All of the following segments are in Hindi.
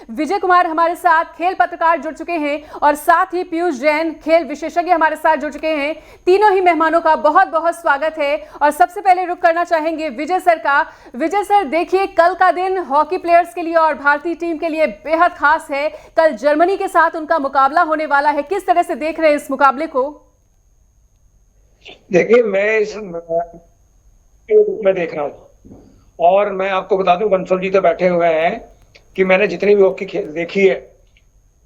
विजय कुमार हमारे साथ खेल पत्रकार जुड़ चुके हैं और साथ ही पीयूष जैन खेल विशेषज्ञ हमारे साथ जुड़ चुके हैं। तीनों ही मेहमानों का बहुत बहुत स्वागत है और सबसे पहले रुक करना चाहेंगे विजय सर का। विजय सर, देखिए कल का दिन हॉकी प्लेयर्स के लिए और भारतीय टीम के लिए बेहद खास है। कल जर्मनी के साथ उनका मुकाबला होने वाला है, किस तरह से देख रहे हैं इस मुकाबले को? देखिए, मैं इस रूप में देख रहा हूँ और मैं आपको बता दूं, बंसल जी तो बैठे हुए हैं कि मैंने जितनी भी हॉकी देखी है,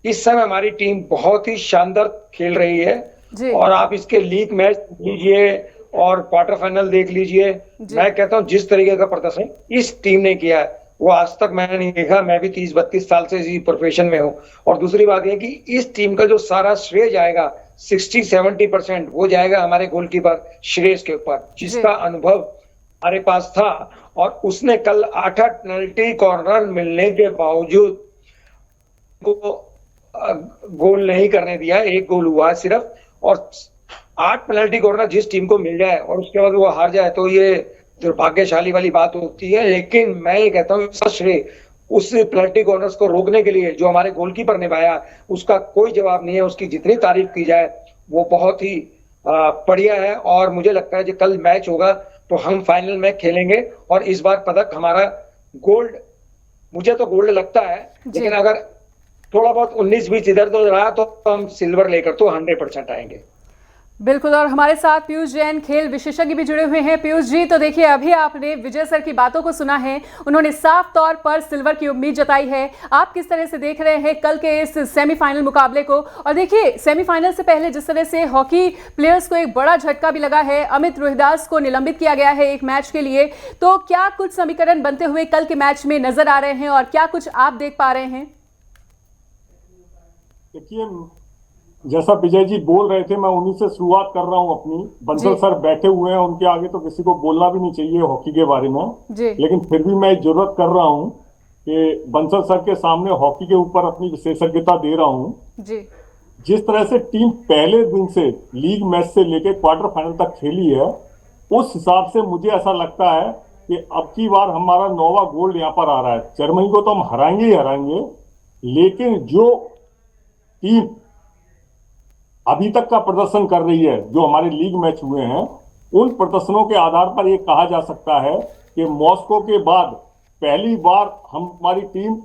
इस समय हमारी टीम बहुत ही शानदार खेल रही है। और आप इसके लीग मैच लीजिए और क्वार्टर फाइनल देख लीजिए। मैं कहता हूँ जिस तरीके का प्रदर्शन इस टीम ने किया है वो आज तक मैंने नहीं देखा। मैं भी 30-32 साल से इसी प्रोफेशन में हूँ। और दूसरी बात यह कि इस टीम का जो सारा श्रेय जाएगा 60-70% वो जाएगा हमारे गोलकीपर श्रेयस के ऊपर, जिसका अनुभव हमारे पास था। और उसने कल 8 पेनल्टी कॉर्नर मिलने के बावजूद को गोल नहीं करने दिया। एक गोल हुआ सिर्फ, और 8 पेनल्टी कॉर्नर जिस टीम को मिल जाए और उसके बाद वो हार जाए तो ये दुर्भाग्यशाली वाली बात होती है। लेकिन मैं ये कहता हूँ श्रेय उस पेनल्टी कॉर्नर्स को रोकने के लिए जो हमारे गोलकीपर ने पाया, उसका कोई जवाब नहीं है। उसकी जितनी तारीफ की जाए वो बहुत ही बढ़िया है। और मुझे लगता है कि कल मैच होगा तो हम फाइनल में खेलेंगे और इस बार पदक हमारा गोल्ड, मुझे तो गोल्ड लगता है, लेकिन अगर थोड़ा बहुत 19-20 इधर तो रहा तो हम सिल्वर लेकर तो 100% आएंगे। बिल्कुल। और हमारे साथ पीयूष जैन खेल विशेषज्ञ भी जुड़े हुए हैं। पीयूष जी, तो देखिए अभी आपने विजय सर की बातों को सुना है, उन्होंने साफ तौर पर सिल्वर की उम्मीद जताई है। आप किस तरह से देख रहे हैं कल के इस सेमीफाइनल मुकाबले को? और देखिए सेमीफाइनल से पहले जिस तरह से हॉकी प्लेयर्स को एक बड़ा झटका भी लगा है, अमित रोहिदास को निलंबित किया गया है एक मैच के लिए, तो क्या कुछ समीकरण बनते हुए कल के मैच में नजर आ रहे हैं और क्या कुछ आप देख पा रहे हैं? देखिए, जैसा विजय जी बोल रहे थे मैं उन्हीं से शुरुआत कर रहा हूं अपनी। बंसल सर बैठे हुए हैं, उनके आगे तो किसी को बोलना भी नहीं चाहिए हॉकी के बारे में, लेकिन फिर भी मैं जरूरत कर रहा हूं कि बंसल सर के सामने हॉकी के ऊपर अपनी विशेषज्ञता दे रहा हूं। जिस तरह से टीम पहले दिन से लीग मैच से लेकर क्वार्टर फाइनल तक खेली है, उस हिसाब से मुझे ऐसा लगता है कि अब की बार हमारा 9वां गोल्ड यहाँ पर आ रहा है। जर्मनी को तो हम हराएंगे ही हराएंगे, लेकिन जो टीम अभी तक का प्रदर्शन कर रही है, जो हमारे लीग मैच हुए हैं, उन प्रदर्शनों के आधार पर यह कहा जा सकता है कि मॉस्को के बाद पहली बार हमारी टीम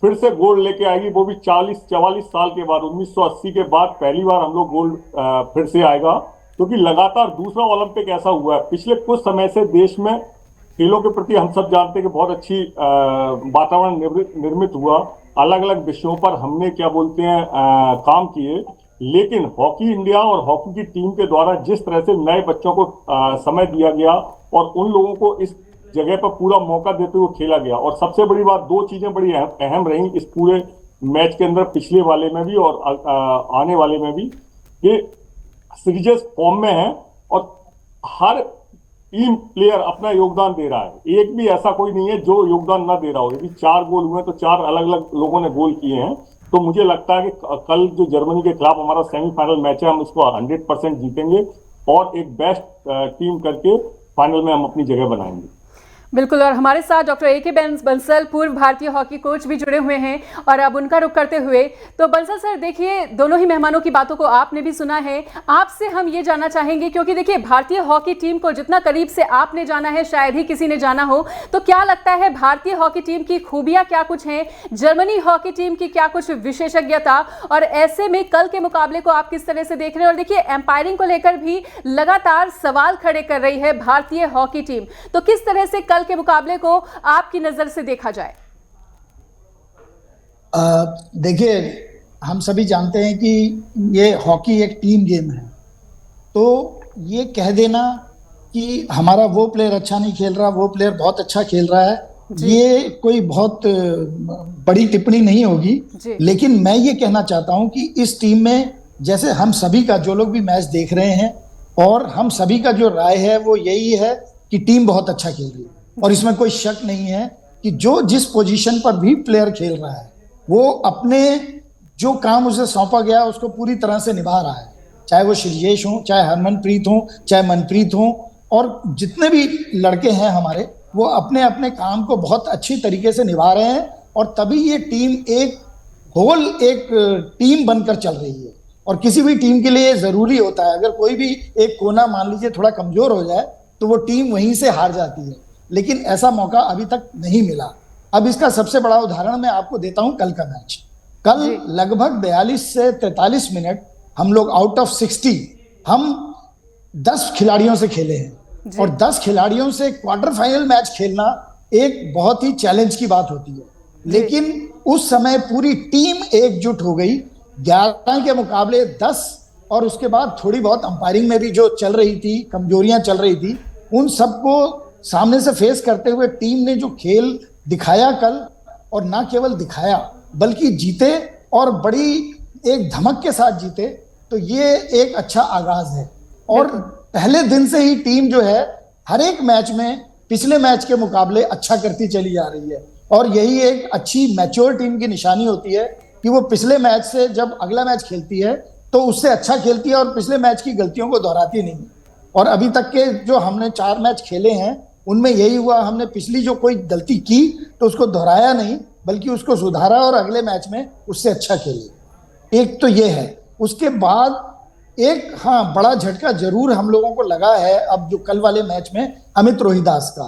फिर से गोल्ड लेके आएगी, वो भी 40-44 साल के बाद। 1980 के बाद पहली बार हम लोग गोल्ड फिर से आएगा, क्योंकि लगातार दूसरा ओलंपिक ऐसा हुआ है। पिछले कुछ समय से देश में खेलों के प्रति हम सब जानते हैं कि बहुत अच्छी वातावरण निर्मित हुआ। अलग अलग विषयों पर हमने क्या बोलते हैं काम किए, लेकिन हॉकी इंडिया और हॉकी की टीम के द्वारा जिस तरह से नए बच्चों को समय दिया गया और उन लोगों को इस जगह पर पूरा मौका देते हुए खेला गया। और सबसे बड़ी बात, 2 चीजें बड़ी अहम रही इस पूरे मैच के अंदर, पिछले वाले में भी और आने वाले में भी, कि सीरीज फॉर्म में है और हर टीम प्लेयर अपना योगदान दे रहा है। एक भी ऐसा कोई नहीं है जो योगदान ना दे रहा हो। यदि 4 गोल हुए तो 4 अलग अलग लोगों ने गोल किए हैं। तो मुझे लगता है कि कल जो जर्मनी के खिलाफ हमारा सेमीफाइनल मैच है, हम इसको 100% जीतेंगे और एक बेस्ट टीम करके फाइनल में हम अपनी जगह बनाएंगे। बिल्कुल। और हमारे साथ डॉक्टर ए.के. बंसल पूर्व भारतीय हॉकी कोच भी जुड़े हुए हैं और अब उनका रुख करते हुए, तो बंसल सर देखिए दोनों ही मेहमानों की बातों को आपने भी सुना है, आपसे हम ये जानना चाहेंगे, क्योंकि देखिए भारतीय हॉकी टीम को जितना करीब से आपने जाना है शायद ही किसी ने जाना हो, तो क्या लगता है भारतीय हॉकी टीम की खूबियां क्या कुछ हैं, जर्मनी हॉकी टीम की क्या कुछ विशेषज्ञता, और ऐसे में कल के मुकाबले को आप किस तरह से देख रहे हैं? और देखिए एम्पायरिंग को लेकर भी लगातार सवाल खड़े कर रही है भारतीय हॉकी टीम, तो किस तरह से कल के मुकाबले को आपकी नजर से देखा जाए? देखिए, हम सभी जानते हैं कि ये हॉकी एक टीम गेम है, तो ये कह देना कि हमारा वो प्लेयर अच्छा नहीं खेल रहा, वो प्लेयर बहुत अच्छा खेल रहा है, ये कोई बहुत बड़ी टिप्पणी नहीं होगी। लेकिन मैं ये कहना चाहता हूं कि इस टीम में, जैसे हम सभी का, जो लोग भी मैच देख रहे हैं, और हम सभी का जो राय है वो यही है कि टीम बहुत अच्छा खेल रही है। और इसमें कोई शक नहीं है कि जो जिस पोजीशन पर भी प्लेयर खेल रहा है वो अपने जो काम उसे सौंपा गया उसको पूरी तरह से निभा रहा है, चाहे वो श्रेयस हो, चाहे हरमनप्रीत हो, चाहे मनप्रीत हो, और जितने भी लड़के हैं हमारे, वो अपने अपने काम को बहुत अच्छी तरीके से निभा रहे हैं और तभी ये टीम एक होल, एक टीम बनकर चल रही है। और किसी भी टीम के लिए जरूरी होता है, अगर कोई भी एक कोना मान लीजिए थोड़ा कमजोर हो जाए तो वो टीम वहीं से हार जाती है, लेकिन ऐसा मौका अभी तक नहीं मिला। अब इसका सबसे बड़ा उदाहरण मैं आपको देता हूं कल का मैच। कल लगभग 42 से 43 मिनट हम लोग आउट ऑफ 60 हम 10 खिलाड़ियों से खेले हैं, और 10 खिलाड़ियों से क्वार्टर फाइनल मैच खेलना एक बहुत ही चैलेंज की बात होती है। लेकिन उस समय पूरी टीम एकजुट हो गई, 11 के मुकाबले 10, और उसके बाद थोड़ी बहुत अंपायरिंग में भी जो चल रही थी, कमजोरियां चल रही थी, उन सबको सामने से फेस करते हुए टीम ने जो खेल दिखाया कल, और ना केवल दिखाया बल्कि जीते, और बड़ी एक धमक के साथ जीते, तो ये एक अच्छा आगाज है। और पहले दिन से ही टीम जो है हर एक मैच में पिछले मैच के मुकाबले अच्छा करती चली जा रही है, और यही एक अच्छी मैच्योर टीम की निशानी होती है कि वो पिछले मैच से जब अगला मैच खेलती है तो उससे अच्छा खेलती है और पिछले मैच की गलतियों को दोहराती नहीं। और अभी तक के जो हमने 4 मैच खेले हैं उनमें यही हुआ, हमने पिछली जो कोई गलती की तो उसको दोहराया नहीं, बल्कि उसको सुधारा और अगले मैच में उससे अच्छा खेले। एक तो ये है। उसके बाद एक बड़ा झटका जरूर हम लोगों को लगा है अब जो कल वाले मैच में अमित रोहिदास का।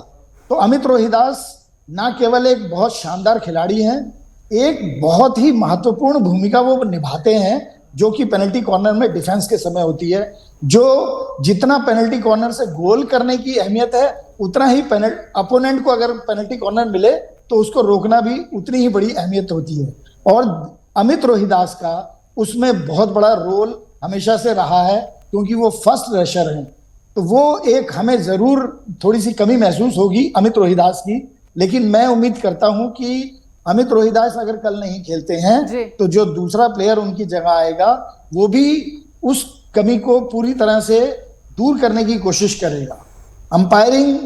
तो अमित रोहिदास ना केवल एक बहुत शानदार खिलाड़ी हैं, एक बहुत ही महत्वपूर्ण भूमिका वो निभाते हैं, जो कि पेनल्टी कॉर्नर में डिफेंस के समय होती है। जो जितना पेनल्टी कॉर्नर से गोल करने की अहमियत है, उतना ही अपोनेंट को अगर पेनल्टी कॉर्नर मिले तो उसको रोकना भी उतनी ही बड़ी अहमियत होती है। और अमित रोहिदास का उसमें बहुत बड़ा रोल हमेशा से रहा है, क्योंकि वो फर्स्ट रशर हैं। तो वो एक हमें जरूर थोड़ी सी कमी महसूस होगी अमित रोहिदास की, लेकिन मैं उम्मीद करता हूं कि अमित रोहिदास अगर कल नहीं खेलते हैं तो जो दूसरा प्लेयर उनकी जगह आएगा वो भी उस कमी को पूरी तरह से दूर करने की कोशिश करेगा। अंपायरिंग,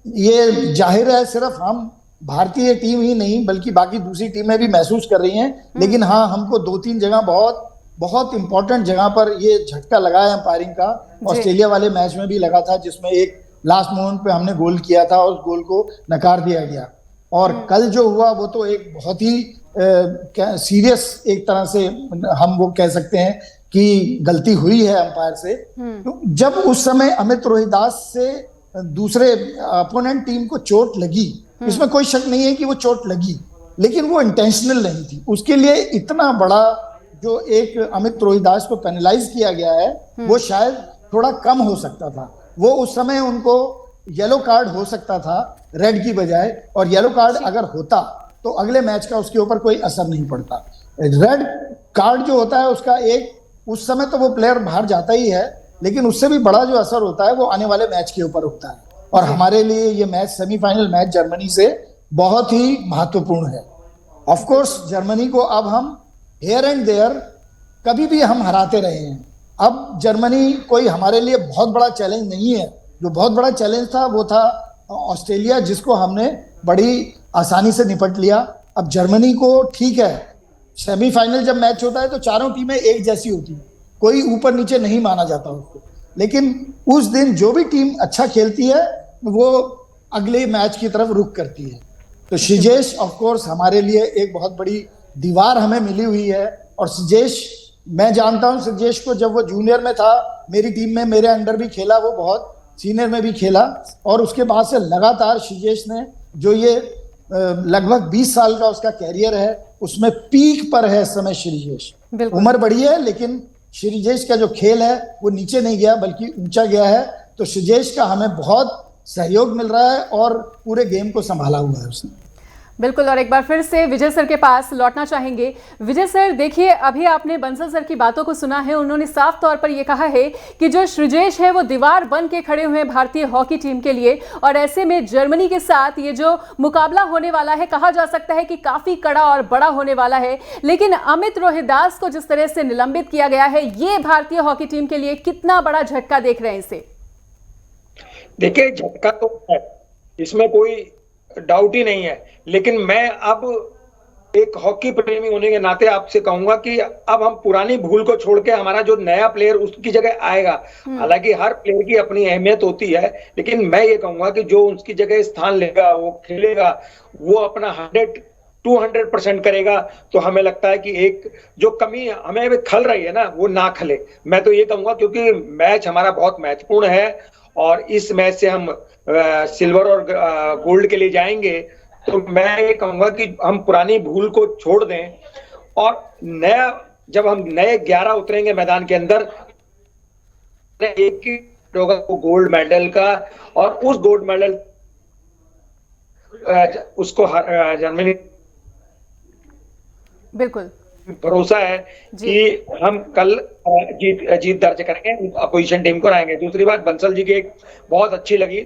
ये जाहिर है सिर्फ हम भारतीय टीम ही नहीं बल्कि बाकी दूसरी टीमें भी महसूस कर रही हैं, लेकिन हाँ, हमको 2-3 जगह बहुत बहुत इंपॉर्टेंट जगह पर ये झटका लगा है अंपायरिंग का। ऑस्ट्रेलिया वाले मैच में भी लगा था, जिसमें एक लास्ट मोमेंट पे हमने गोल किया था और उस गोल को नकार दिया गया। और कल जो हुआ वो तो एक बहुत ही सीरियस एक तरह से हम वो कह सकते हैं कि गलती हुई है अंपायर से। तो जब उस समय अमित रोहिदास से दूसरे अपोनेंट टीम को चोट लगी, इसमें कोई शक नहीं है कि वो चोट लगी, लेकिन वो इंटेंशनल नहीं थी। उसके लिए इतना बड़ा जो एक अमित रोहिदास को पेनलाइज किया गया है वो शायद थोड़ा कम हो सकता था। वो उस समय उनको येलो कार्ड हो सकता था रेड की बजाय, और येलो कार्ड अगर होता तो अगले मैच का उसके ऊपर कोई असर नहीं पड़ता। रेड कार्ड जो होता है उसका एक उस समय तो वो प्लेयर बाहर जाता ही है, लेकिन उससे भी बड़ा जो असर होता है वो आने वाले मैच के ऊपर होता है। और हमारे लिए ये मैच, सेमीफाइनल मैच जर्मनी से बहुत ही महत्वपूर्ण है। ऑफ कोर्स जर्मनी को अब हम हेयर एंड देयर कभी भी हम हराते रहे हैं। अब जर्मनी कोई हमारे लिए बहुत बड़ा चैलेंज नहीं है। जो बहुत बड़ा चैलेंज था वो था ऑस्ट्रेलिया, जिसको हमने बड़ी आसानी से निपट लिया। अब जर्मनी को ठीक है, सेमीफाइनल जब मैच होता है तो चारों टीमें एक जैसी होती है, कोई ऊपर नीचे नहीं माना जाता उसको, लेकिन उस दिन जो भी टीम अच्छा खेलती है वो अगले मैच की तरफ रुख करती है। तो श्रीजेश ऑफ कोर्स हमारे लिए एक बहुत बड़ी दीवार हमें मिली हुई है। और श्रीजेश, मैं जानता हूं श्रीजेश को, जब वो जूनियर में था मेरी टीम में, मेरे अंडर भी खेला, वो बहुत सीनियर में भी खेला, और उसके बाद से लगातार श्रीजेश ने जो ये लगभग 20 साल का उसका कैरियर है उसमें पीक पर है इस समय श्रीजेश। उम्र बड़ी है लेकिन श्रीजेश का जो खेल है वो नीचे नहीं गया बल्कि ऊंचा गया है। तो श्रीजेश का हमें बहुत सहयोग मिल रहा है और पूरे गेम को संभाला हुआ है उसने। बिल्कुल। और एक बार फिर से विजय सर के पास लौटना चाहेंगे। विजय सर, देखिए अभी आपने बंसल सर की बातों को सुना है। उन्होंने साफ तौर पर ये कहा है कि जो श्रीजेश है वो दीवार बन के खड़े हुए हैं भारतीय हॉकी टीम के लिए, और ऐसे में जर्मनी के साथ ये जो मुकाबला होने वाला है कहा जा सकता है कि काफी कड़ा और बड़ा होने वाला है। लेकिन अमित रोहिदास को जिस तरह से निलंबित किया गया है, ये भारतीय हॉकी टीम के लिए कितना बड़ा झटका देख रहे हैं इसे? देखिए, झटका तो है, इसमें कोई डाउट ही नहीं है, लेकिन मैं अब एक हॉकी प्रेमी होने के नाते आपसे कहूंगा कि अब हम पुरानी भूल को छोड़ के हमारा जो नया प्लेयर उसकी जगह आएगा, हालांकि हर प्लेयर की अपनी अहमियत होती है, लेकिन मैं ये कहूंगा कि जो उसकी जगह स्थान लेगा, वो खेलेगा, वो अपना 200% करेगा तो हमें लगता है कि एक जो कमी हमें अभी खल रही है ना वो ना खले। मैं तो ये कहूंगा क्योंकि मैच हमारा बहुत महत्वपूर्ण है और इस मैच से हम सिल्वर और गोल्ड के लिए जाएंगे, तो मैं ये कहूंगा कि हम पुरानी भूल को छोड़ दें और नया जब हम नए 11 उतरेंगे मैदान के अंदर, एक ही होगा वो गोल्ड मेडल का, और उस गोल्ड मेडल उसको जर्मनी बिल्कुल भरोसा है कि हम कल जीत दर्ज करेंगे, अपोजिशन टीम को हराएंगे। दूसरी बात बंसल जी की एक बहुत अच्छी लगी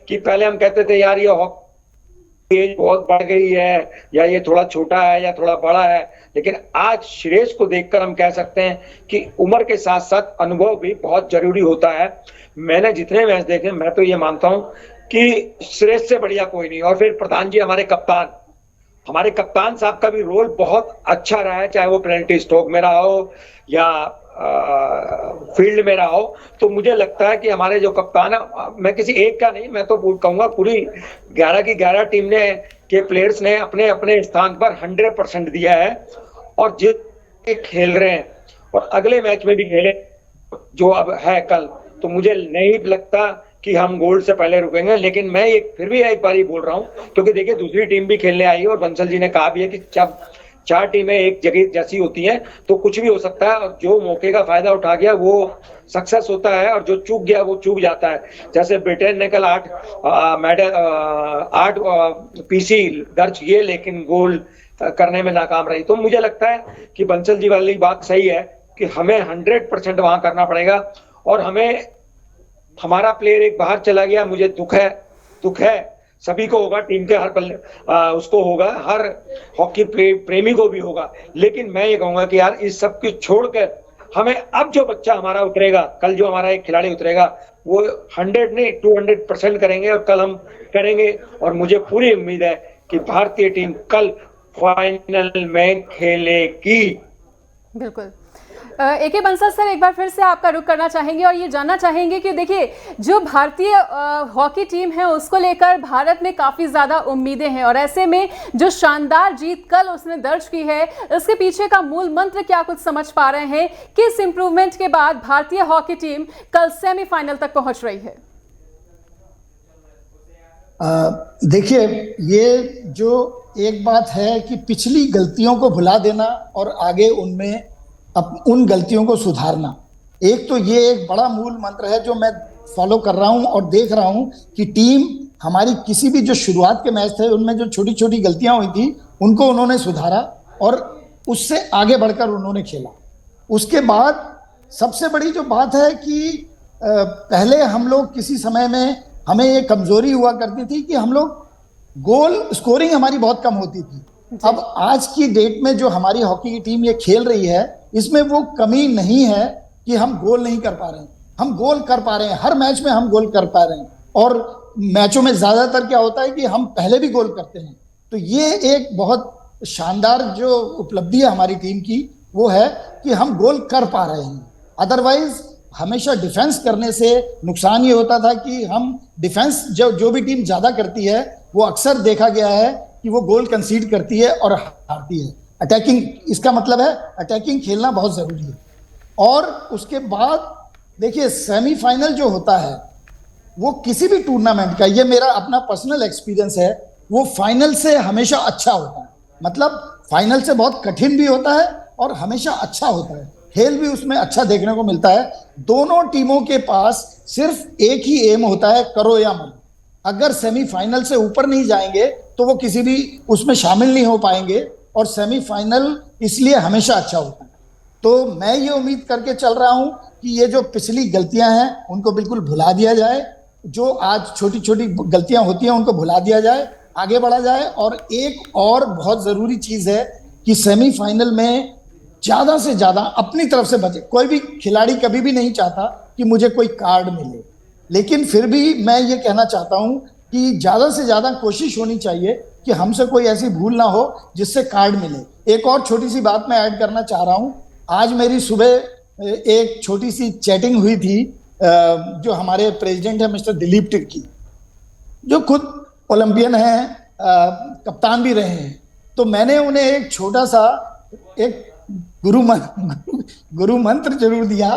कि पहले हम कहते थे यार ये हॉकी एज बहुत बढ़ गई है या ये थोड़ा छोटा है या थोड़ा बड़ा है, लेकिन आज श्रेयस को देखकर हम कह सकते हैं कि उम्र के साथ साथ अनुभव भी बहुत जरूरी होता है। मैंने जितने मैच देखे मैं तो ये मानता हूं कि श्रेयस से बढ़िया कोई नहीं। और फिर प्रधान जी हमारे कप्तान साहब का भी रोल बहुत अच्छा रहा है, चाहे वो पेनल्टी स्ट्रोक में रहा हो या फील्ड में रहा हो। तो मुझे लगता है कि हमारे जो कप्तान है, मैं किसी एक का नहीं, मैं तो कहूंगा पूरी 11 की 11 टीम ने के प्लेयर्स ने अपने अपने स्थान पर 100% दिया है और जिस खेल रहे हैं और अगले मैच में भी खेले जो अब है कल, तो मुझे नहीं लगता कि हम गोल्ड से पहले रुकेंगे। लेकिन मैं फिर भी एक बार ही बोल रहा हूं क्योंकि देखिए दूसरी टीम भी खेलने आई है और बंसल जी ने कहा भी है कि जब 4 टीमें एक जगह जैसी होती हैं तो कुछ भी हो सकता है, और जो मौके का फायदा उठा गया वो सक्सेस होता है और जो चूक गया वो चूक जाता है। जैसे ब्रिटेन ने कल 8 पीसी दर्ज किए लेकिन गोल करने में नाकाम रही। तो मुझे लगता है कि बंसल जी वाली बात सही है कि हमें 100% वहां करना पड़ेगा। और हमें हमारा प्लेयर एक बाहर चला गया, मुझे दुख है, सभी को होगा, टीम के हर उसको होगा, हर हॉकी प्रेमी को भी होगा। लेकिन मैं ये कहूंगा कि यार इस सब कुछ छोड़कर हमें अब जो बच्चा हमारा उतरेगा, कल जो हमारा एक खिलाड़ी उतरेगा वो 100 नहीं 200% करेंगे और कल हम करेंगे। और मुझे पूरी उम्मीद है कि भारतीय टीम कल फाइनल में खेलेगी। बिल्कुल। एके बंसल सर, एक बार फिर से आपका रुख करना चाहेंगे और ये जानना चाहेंगे कि देखिए जो भारतीय हॉकी टीम है उसको लेकर भारत में काफ़ी ज़्यादा उम्मीदें हैं, और ऐसे में जो शानदार जीत कल उसने दर्ज की है इसके पीछे का मूल मंत्र क्या कुछ समझ पा रहे हैं? किस इंप्रूवमेंट के बाद भारतीय हॉकी टीम कल सेमीफाइनल तक पहुंच रही है? देखिए, ये जो एक बात है कि पिछली गलतियों को भुला देना और आगे उनमें उन गलतियों को सुधारना, एक तो ये एक बड़ा मूल मंत्र है जो मैं फॉलो कर रहा हूं और देख रहा हूं कि टीम हमारी किसी भी जो शुरुआत के मैच थे उनमें जो छोटी छोटी गलतियां हुई थी उनको उन्होंने सुधारा और उससे आगे बढ़कर उन्होंने खेला। उसके बाद सबसे बड़ी जो बात है कि पहले हम लोग किसी समय में हमें ये कमजोरी हुआ करती थी कि हम लोग गोल स्कोरिंग हमारी बहुत कम होती थी। अब आज की डेट में जो हमारी हॉकी की टीम ये खेल रही है इसमें वो कमी नहीं है कि हम गोल नहीं कर पा रहे हैं, हम गोल कर पा रहे हैं, हर मैच में हम गोल कर पा रहे हैं और मैचों में ज्यादातर क्या होता है कि हम पहले भी गोल करते हैं। तो ये एक बहुत शानदार जो उपलब्धि है हमारी टीम की वो है कि हम गोल कर पा रहे हैं। अदरवाइज हमेशा डिफेंस करने से नुकसान ये होता था कि हम डिफेंस जो भी टीम ज्यादा करती है वो अक्सर देखा गया है कि वो गोल कंसीड करती है और हारती है। अटैकिंग, इसका मतलब है अटैकिंग खेलना बहुत जरूरी है। और उसके बाद देखिए सेमीफाइनल जो होता है वो किसी भी टूर्नामेंट का, ये मेरा अपना पर्सनल एक्सपीरियंस है, वो फाइनल से हमेशा अच्छा होता है। मतलब फाइनल से बहुत कठिन भी होता है और हमेशा अच्छा होता है, खेल भी उसमें अच्छा देखने को मिलता है। दोनों टीमों के पास सिर्फ एक ही एम होता है, करो या मरो। अगर सेमीफाइनल से ऊपर नहीं जाएंगे तो वो किसी भी उसमें शामिल नहीं हो पाएंगे और सेमीफाइनल इसलिए हमेशा अच्छा होता है। तो मैं ये उम्मीद करके चल रहा हूं कि ये जो पिछली गलतियां हैं उनको बिल्कुल भुला दिया जाए, जो आज छोटी छोटी गलतियां होती हैं उनको भुला दिया जाए, आगे बढ़ा जाए। और एक और बहुत जरूरी चीज है कि सेमीफाइनल में ज्यादा से ज्यादा अपनी तरफ से बचे। कोई भी खिलाड़ी कभी भी नहीं चाहता कि मुझे कोई कार्ड मिले, लेकिन फिर भी मैं ये कहना चाहता हूं कि ज्यादा से ज्यादा कोशिश होनी चाहिए कि हमसे कोई ऐसी भूल ना हो जिससे कार्ड मिले। एक और छोटी सी बात मैं ऐड करना चाह रहा हूं। आज मेरी सुबह एक छोटी सी चैटिंग हुई थी जो हमारे प्रेसिडेंट है मिस्टर दिलीप टिर्की, जो खुद ओलंपियन हैं, कप्तान भी रहे हैं। तो मैंने उन्हें एक छोटा सा एक गुरु मंत्र जरूर दिया।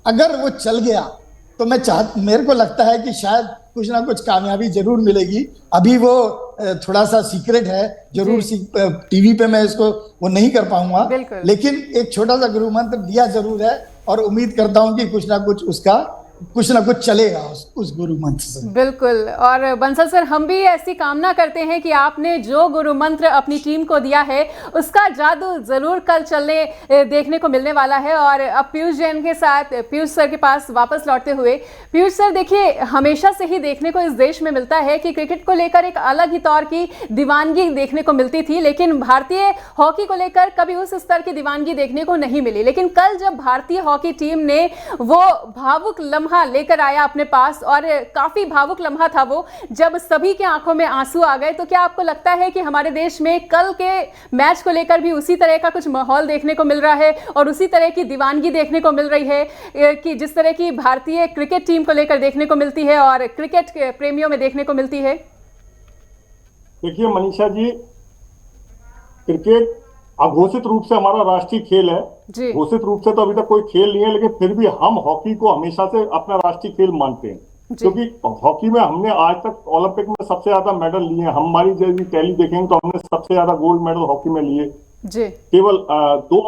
अगर वो चल गया तो मेरे को लगता है कि शायद कुछ ना कुछ कामयाबी जरूर मिलेगी। अभी वो थोड़ा सा सीक्रेट है, जरूर टीवी पे मैं इसको वो नहीं कर पाऊंगा, लेकिन एक छोटा सा गुरु मंत्र दिया जरूर है और उम्मीद करता हूं कि कुछ ना कुछ चलेगा उस गुरु मंत्र से। बिल्कुल। और बंसल सर, हम भी ऐसी कामना करते हैं कि आपने जो गुरु मंत्र अपनी टीम को दिया है उसका जादू जरूर कल देखने को मिलने वाला है। और अब पीयूष जैन के साथ पीयूष सर के पास वापस लौटते हुए, पीयूष सर देखिए, हमेशा से ही देखने को इस देश में मिलता है कि क्रिकेट को लेकर एक अलग ही तौर की दीवानगी देखने को मिलती थी, लेकिन भारतीय हॉकी को लेकर कभी उस स्तर की दीवानगी देखने को नहीं मिली। लेकिन कल जब भारतीय हॉकी टीम ने वो भावुक लम्हा लेकर आया अपने पास, और काफी भावुक लम्हा था वो, जब सभी के आंखों में आंसू आ गए, तो क्या आपको लगता है कि हमारे देश में कल के मैच को लेकर भी उसी तरह का कुछ माहौल देखने को मिल रहा है और उसी तरह की दीवानगी देखने को मिल रही है कि जिस तरह की भारतीय क्रिकेट टीम को लेकर देखने को मिलती है और क्रिकेट प्रेमियों में देखने को मिलती है? देखिए मनीषा जी, क्रिकेट अघोषित रूप से हमारा राष्ट्रीय खेल है। घोषित रूप से तो अभी तक कोई खेल नहीं है, लेकिन फिर भी हम हॉकी को हमेशा से अपना राष्ट्रीय खेल मानते हैं, क्योंकि हॉकी में हमने आज तक ओलंपिक में सबसे ज्यादा मेडल लिए हैं। हमारी यदि टैली देखेंगे तो हमने सबसे ज्यादा गोल्ड मेडल हॉकी में लिए। केवल 2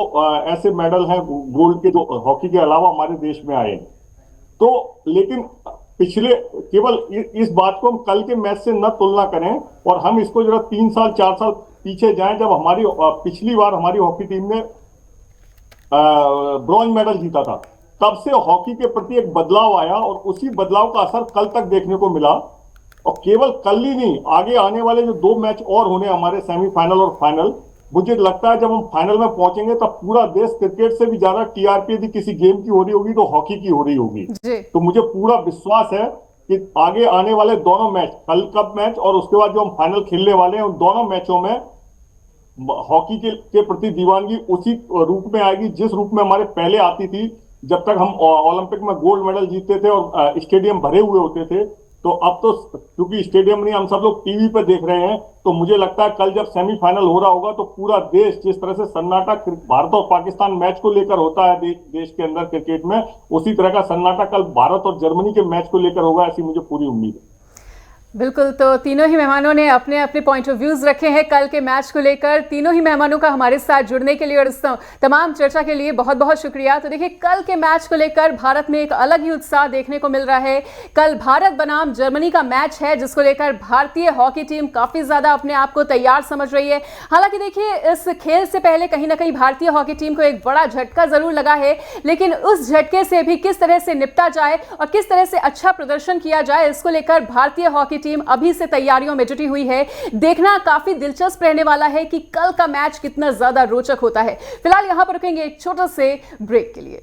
ऐसे मेडल हैं गोल्ड के जो हॉकी के अलावा हमारे देश में आए। तो लेकिन पिछले केवल इस बात को हम कल के मैच से न तुलना करें और हम इसको जरा 3 साल 4 साल पीछे जाएं, जब हमारी पिछली बार हमारी हॉकी टीम ने ब्रॉन्ज मेडल जीता था। तब से हॉकी के प्रति एक बदलाव आया और उसी बदलाव का असर कल तक देखने को मिला। और केवल कल ही नहीं, आगे आने वाले जो 2 मैच और होने हमारे, सेमीफाइनल और फाइनल, मुझे लगता है जब हम फाइनल में पहुंचेंगे तब पूरा देश क्रिकेट से भी ज्यादा टीआरपी यदि किसी गेम की हो रही होगी तो हॉकी की हो रही होगी। तो मुझे पूरा विश्वास है कि आगे आने वाले दोनों मैच, कल का मैच और उसके बाद जो हम फाइनल खेलने वाले हैं, उन दोनों मैचों में हॉकी के प्रति दीवानगी उसी रूप में आएगी जिस रूप में हमारे पहले आती थी, जब तक हम ओलंपिक में गोल्ड मेडल जीतते थे और स्टेडियम भरे हुए होते थे। तो अब तो क्योंकि स्टेडियम नहीं, हम सब लोग टीवी पे देख रहे हैं, तो मुझे लगता है कल जब सेमीफाइनल हो रहा होगा तो पूरा देश, जिस तरह से सन्नाटा भारत और पाकिस्तान मैच को लेकर होता है देश के अंदर क्रिकेट में, उसी तरह का सन्नाटा कल भारत और जर्मनी के मैच को लेकर होगा, ऐसी मुझे पूरी उम्मीद है। बिल्कुल। तो तीनों ही मेहमानों ने अपने अपने पॉइंट ऑफ व्यूज रखे हैं कल के मैच को लेकर। तीनों ही मेहमानों का हमारे साथ जुड़ने के लिए और इस तमाम चर्चा के लिए बहुत बहुत शुक्रिया। तो देखिए, कल के मैच को लेकर भारत में एक अलग ही उत्साह देखने को मिल रहा है। कल भारत बनाम जर्मनी का मैच है, जिसको लेकर भारतीय हॉकी टीम काफी ज्यादा अपने आप को तैयार समझ रही है। हालांकि देखिए, इस खेल से पहले कहीं ना कहीं भारतीय हॉकी टीम को एक बड़ा झटका जरूर लगा है, लेकिन उस झटके से भी किस तरह से निपटा जाए और किस तरह से अच्छा प्रदर्शन किया जाए, इसको लेकर भारतीय हॉकी टीम अभी से तैयारियों में जुटी हुई है। देखना काफी दिलचस्प रहने वाला है कि कल का मैच कितना ज्यादा रोचक होता है। फिलहाल यहां पर रुकेंगे एक छोटे से ब्रेक के लिए।